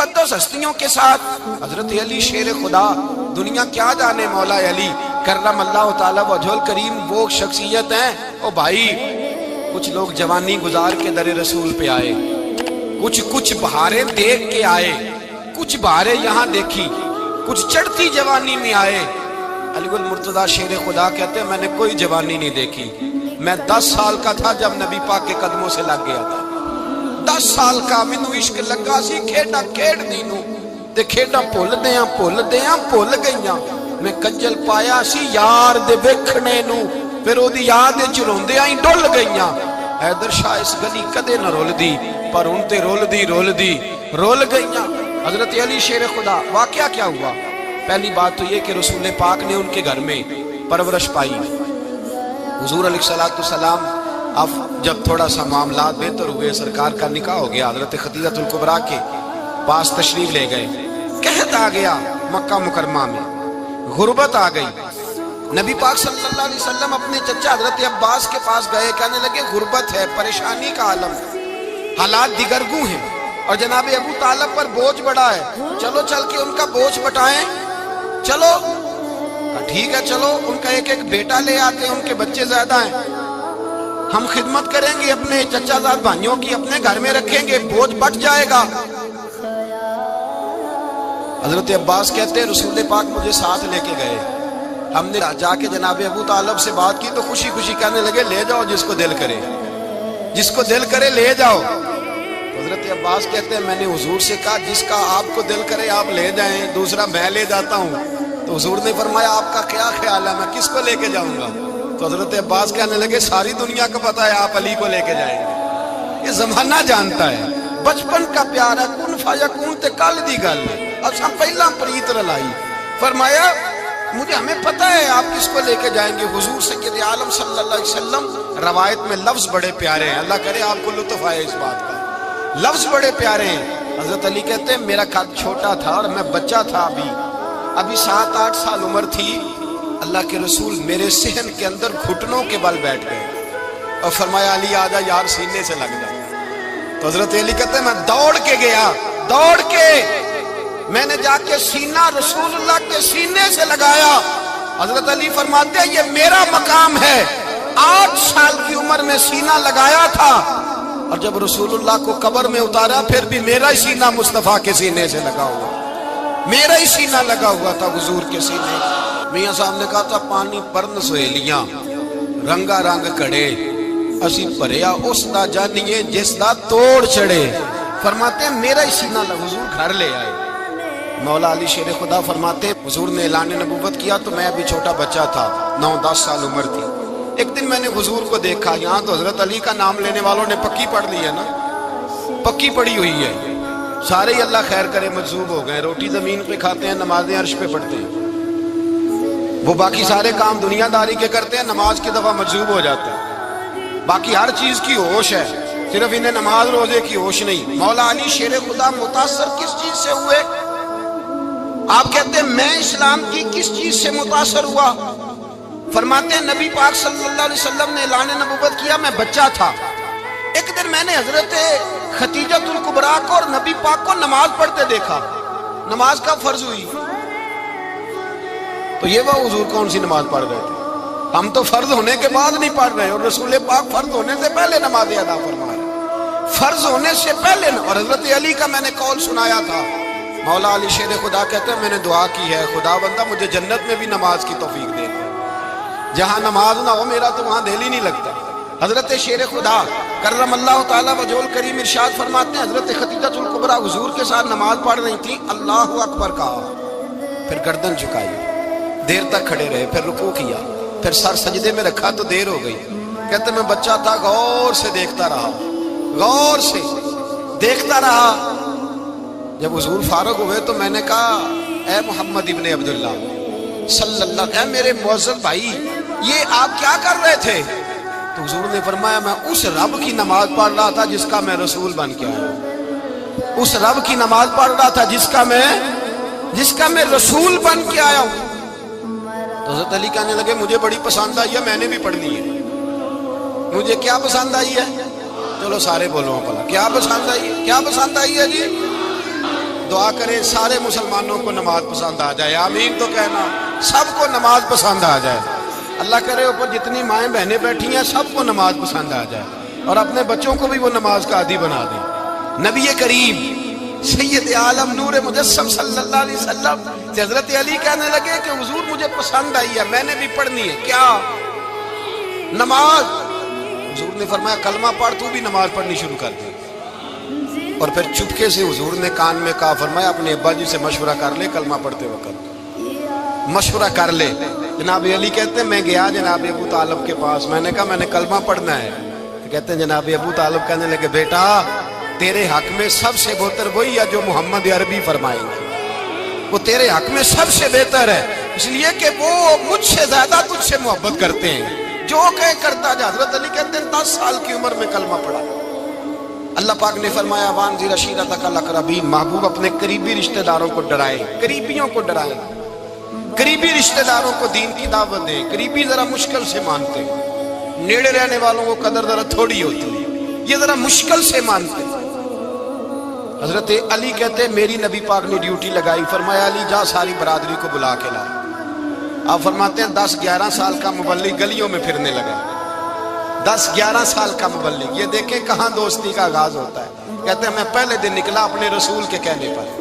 मुकद्दस हस्तियों के साथ। हजरत अली शेर खुदा, दुनिया क्या जाने मौला अली करम अल्लाह ताला वजहुल करीम वो शख्सियत हैं। ओ भाई, कुछ लोग जवानी गुजार के दर रसूल पे आए, कुछ बहारें देख के आए, कुछ बहारें यहाँ देखी, कुछ चढ़ती जवानी में आए। अलीगुल मुर्तजा शेर खुदा कहते हैं मैंने कोई जवानी नहीं देखी। मैं 10 साल का था जब नबी पाक के कदमों से लग गया था। 10 साल का मैनू इश्क लगा सी, खेड़ा खेड़ दी नू ते खेड़ा भुल गईयां। मैं कज्जल पाया सी यार दे वेखने नू, फिर ओदी याद विच रोंदियां ही डुल गईयां। हैदर शाह इस गली कदे न रुलदी, पर हुण ते रुल गईयां। हजरत अली शेर खुदा, वाकया क्या हुआ? पहली बात तो ये कि रसूल पाक ने उनके घर में परवरिश पाई। हुजूर अलैहिस्सलाम अब जब थोड़ा सा मामला बेहतर हुए, सरकार का निकाह हो गया, हजरत खदीजतुल कुबरा के पास तशरीफ ले गए। कहत आ गया मक्का मुकरमा में, गुर्बत आ गई। नबी पाक सल्लल्लाहु अलैहि वसल्लम अपने चचा हजरत अब्बास के पास गए, कहने लगे गुर्बत है, परेशानी का आलम है, हालात दिगरगू हैं और जनाब अबू तालिब पर बोझ बड़ा है, चलो चल के उनका बोझ बटाएं। चलो ठीक है, चलो उनका एक एक बेटा ले आते हैं, उनके बच्चे ज्यादा हैं, हम खिदमत करेंगे अपने चचाजाद भाइयों की, अपने घर में रखेंगे, बोझ बट जाएगा। हजरत अब्बास कहते हैं रसूल पाक मुझे साथ लेके गए। हमने जाके जनाब अबू तालिब से बात की तो खुशी खुशी कहने लगे ले जाओ जिसको दिल करे ले जाओ। हजरत अब्बास कहते हैं मैंने हुजूर से कहा जिसका आपको दिल करे आप ले जाएं, दूसरा मैं ले जाता हूँ। तो हुजूर ने फरमाया आपका क्या ख्याल है, मैं किसको लेके जाऊंगा? तो हजरत अब्बास कहने लगे सारी दुनिया को पता है आप अली को लेके जाएंगे, ये जमाना जानता है, बचपन का प्यार है, कुन फयकून ते कल दी गल असा पहला प्रीत रलाई। फरमाया मुझे हमें पता है आप किसको लेके जाएंगे। हुजूर सय्यद आलम सल्लल्लाहु अलैहि वसल्लम रवायत में लफ्ज बड़े प्यारे हैं, अल्लाह करे आपको लुत्फ आए इस बात का, लफ्ज बड़े प्यारे हैं। हजरत अली कहते हैं मेरा कद छोटा था और मैं बच्चा था, अभी 7-8 साल उम्र थी। अल्लाह के रसूल मेरे सहन के अंदर घुटनों के बल बैठ गए और फरमाया अली आजा यार सीने से लग जा। तो हजरत अली कहते हैं मैं दौड़ के गया, दौड़ के मैंने जाके सीना रसूलुल्लाह के सीने से लगाया। हजरत अली फरमाते हैं ये मेरा मकाम है, 8 साल की उम्र में सीना लगाया था और जब रसूलुल्लाह को कब्र में उतारा फिर भी मेरा ही सीना मुस्तफा के सीने से लगा हुआ, मेरा ही सीना लगा हुआ था हुजूर के सीने। मियां साहब ने कहा था पानी परन सहेलियां रंगा रंग कड़े, असी भरिया उस दा जानिए जिस दा तोड़ चढ़े। फरमाते हैं मेरा ही सीना लगा, हुजूर घर ले आए। मौला अली शेर खुदा फरमाते हुजूर ने ऐलान नबूवत किया तो मैं अभी छोटा बच्चा था, 9-10 साल उम्र थी। एक दिन मैंने हुजूर को देखा, यहाँ तो हजरत अली का नाम लेने वालों ने पक्की पढ़ ली है ना, पक्की पड़ी हुई है, सारे ही अल्लाह खैर करे मजूब हो गए, रोटी जमीन पे खाते हैं, नमाजें अर्श पे पढ़ते हैं, वो बाकी सारे काम दुनियादारी के करते हैं, नमाज की दफा मजूब हो जाते हैं, बाकी हर चीज की होश है, सिर्फ इन्हें नमाज रोजे की होश नहीं। मौला अली शेर खुदा मुतासर किस चीज से हुए? आप कहते हैं मैं इस्लाम की किस चीज से मुतासर हुआ? फरमाते हैं नबी पाक सल्लल्लाहु अलैहि वसल्लम ने ऐलान नबूवत किया, मैं बच्चा था। एक दिन मैंने हजरत खदीजतुल कुबरा को और नबी पाक को नमाज पढ़ते देखा। नमाज कब फर्ज हुई? तो ये वह हुजूर कौन सी नमाज पढ़ रहे थे? हम तो फर्ज होने के बाद नहीं पढ़ रहे और रसूल पाक फर्ज होने से पहले नमाज अदा फरमा रहे, फर्ज होने से पहले। और हजरत अली का मैंने कौल सुनाया था। मौला अली शेर खुदा कहते हैं मैंने दुआ की है खुदा बंदा मुझे जन्नत में भी नमाज की तौफीक दे, जहां नमाज ना हो मेरा तो वहां दिल ही नहीं लगता। हजरत शेर खुदा करम अल्लाह ताला वजहुल करीम इरशाद फरमाते हैं हजरत खदीजतुल कुबरा हुजूर के साथ नमाज पढ़ रही थी, अल्लाहु अकबर कहा, फिर गर्दन झुकाई, देर तक खड़े रहे, फिर रुकू किया, फिर सर सजदे में रखा तो देर हो गई। कहते मैं बच्चा था, गौर से देखता रहा, गौर से देखता रहा। जब हुजूर फारूक हुए तो मैंने कहा ए मोहम्मद इब्ने अब्दुल्लाह सल्लल्लाहु अलैहि, मेरे मुअज्जब भाई ये आप क्या कर रहे थे? तो हुजूर ने फरमाया मैं उस रब की नमाज पढ़ रहा था जिसका मैं रसूल बन के आया, उस रब की नमाज पढ़ रहा था जिसका मैं रसूल बन के आया हूं। तो हज़रत अली कहने लगे मुझे बड़ी पसंद आई है, मैंने भी पढ़ ली है। मुझे क्या पसंद आई है? चलो सारे बोलो भला क्या पसंद आई है? क्या पसंद आई है जी? دعا کرے سارے مسلمانوں کو نماز پسند آ جائے، آمین تو کہنا، سب کو نماز پسند آ جائے۔ اللہ کرے اوپر جتنی مائیں بہنیں بیٹھی ہیں سب کو نماز پسند آ جائے، اور اپنے بچوں کو بھی وہ نماز کا عادی بنا دیں۔ نبی کریم سید عالم نور مجسم صلی اللہ علیہ وسلم سے حضرت علی کہنے لگے کہ حضور مجھے پسند آئی ہے، میں نے بھی پڑھنی ہے۔ کیا؟ نماز۔ حضور نے فرمایا کلمہ پڑھ، تو بھی نماز پڑھنی شروع کر دی۔ اور پھر چپکے سے حضور نے کان میں کہا، فرمایا اپنے ابا جی سے مشورہ کر لے کلمہ پڑھتے وقت، مشورہ کر لے۔ جناب علی کہتے ہیں میں گیا جناب ابو طالب کے پاس، میں نے کہا میں نے کلمہ پڑھنا ہے۔ کہتے ہیں جناب ابو طالب کہنے لگے بیٹا تیرے حق میں سب سے بہتر وہی ہے جو محمد عربی فرمائیں گے، وہ تیرے حق میں سب سے بہتر ہے، اس لیے کہ وہ مجھ سے زیادہ تجھ سے محبت کرتے ہیں، جو کہے کرتا جا۔ حضرت علی کہتے ہیں 10 سال کی عمر میں کلمہ پڑھا۔ اللہ پاک نے فرمایا وانذر عشیرتک الاقربین، محبوب اپنے قریبی رشتہ داروں کو ڈرائے، قریبیوں کو ڈرائے، قریبی رشتہ داروں کو دین کی دعوت دیں۔ قریبی ذرا مشکل سے مانتے، نیڑے رہنے والوں کو قدر ذرا تھوڑی ہوتی ہے، یہ ذرا مشکل سے مانتے۔ حضرت علی کہتے ہیں میری نبی پاک نے ڈیوٹی لگائی، فرمایا علی جا ساری برادری کو بلا کے لا۔ آپ فرماتے ہیں 10-11 سال کا مبلغ گلیوں میں پھرنے لگا، 10-11 سال کا مبلغ۔ یہ دیکھیں کہاں دوستی کا آغاز ہوتا ہے۔ کہتے ہیں میں پہلے دن نکلا اپنے رسول کے کہنے پر،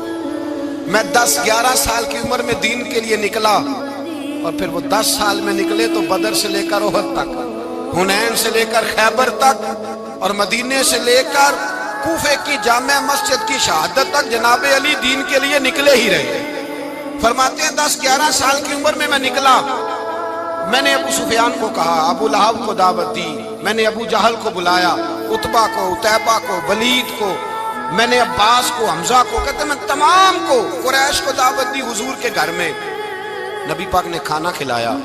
میں 10-11 سال کی عمر میں دین کے لیے نکلا، اور پھر وہ 10 سال میں نکلے تو بدر سے لے کر احد تک، حنین سے لے کر خیبر تک، اور مدینے سے لے کر کوفے کی جامع مسجد کی شہادت تک جناب علی دین کے لیے نکلے ہی رہے۔ فرماتے ہیں 10-11 سال کی عمر میں میں نکلا، میں نے ابو سفیان کو کہا، ابو لہب کو دعوت دی، میں نے ابو جہل کو بلایا، عتبہ کو، عتیبہ کو، ولید کو، میں نے عباس کو، حمزہ کو، کہتے میں تمام کو، قریش کو دعوت دی حضور کے گھر میں۔ نبی پاک نے کھانا کھلایا،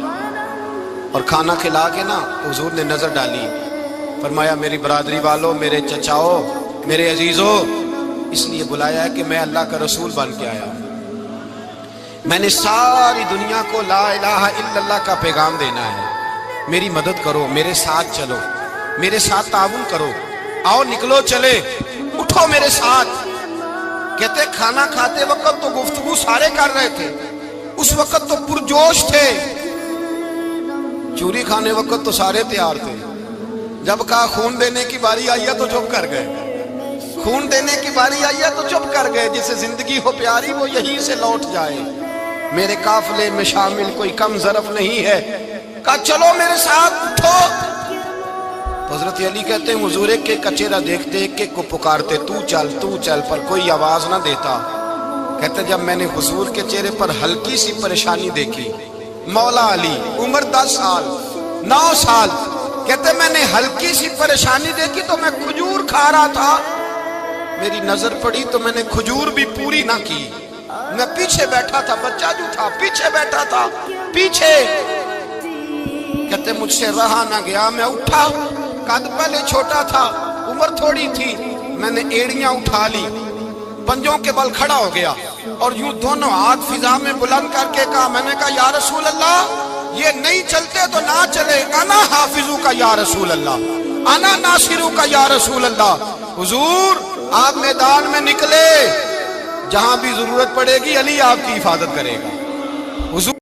اور کھانا کھلا کے نا حضور نے نظر ڈالی، فرمایا میری برادری والوں، میرے چچاؤ، میرے عزیزوں، اس لیے بلایا ہے کہ میں اللہ کا رسول بن کے آیا ہوں، میں نے ساری دنیا کو لا الہ الا اللہ کا پیغام دینا ہے، میری مدد کرو، میرے ساتھ چلو، میرے ساتھ تعاون کرو، آؤ نکلو چلے، اٹھو میرے ساتھ۔ کہتے کھانا کھاتے وقت تو گفتگو سارے کر رہے تھے، اس وقت تو پرجوش تھے، چوری کھانے وقت تو سارے تیار تھے، جب کہا خون دینے کی باری آئی ہے تو چپ کر گئے، خون دینے کی باری آئی ہے تو چپ کر گئے، جسے زندگی ہو پیاری وہ یہیں سے لوٹ جائے، میرے قافلے میں شامل کوئی کم ظرف نہیں ہے، کہا چلو میرے ساتھ اٹھو۔ حضرت علی کہتے ہیں حضور ایک ایک کا چہرہ دیکھتے، ایک ایک کو پکارتے، تو چل، پر کوئی آواز نہ دیتا۔ کہتے جب میں نے حضور کے چہرے پر ہلکی سی پریشانی دیکھی، مولا علی عمر 10 سال 9 سال، کہتے میں نے ہلکی سی پریشانی دیکھی تو میں کھجور کھا رہا تھا، میری نظر پڑی تو میں نے کھجور بھی پوری نہ کی، میں پیچھے بیٹھا تھا، بچہ جو تھا پیچھے بیٹھا تھا، پیچھے۔ کہتے مجھ سے رہا نہ گیا، میں اٹھا، قد پہلے چھوٹا تھا، عمر تھوڑی تھی، میں نے ایڑیاں اٹھا لی، پنجوں کے بل کھڑا ہو گیا، اور یوں دونوں ہاتھ فضا میں بلند کر کے کہا، میں نے کہا یا رسول اللہ یہ نہیں چلتے تو نہ چلے، انا حافظو کا یا رسول اللہ، انا ناصرو کا یا رسول اللہ۔ حضور آپ میدان میں نکلے، جہاں بھی ضرورت پڑے گی علی آپ کی حفاظت کرے گا۔ حضور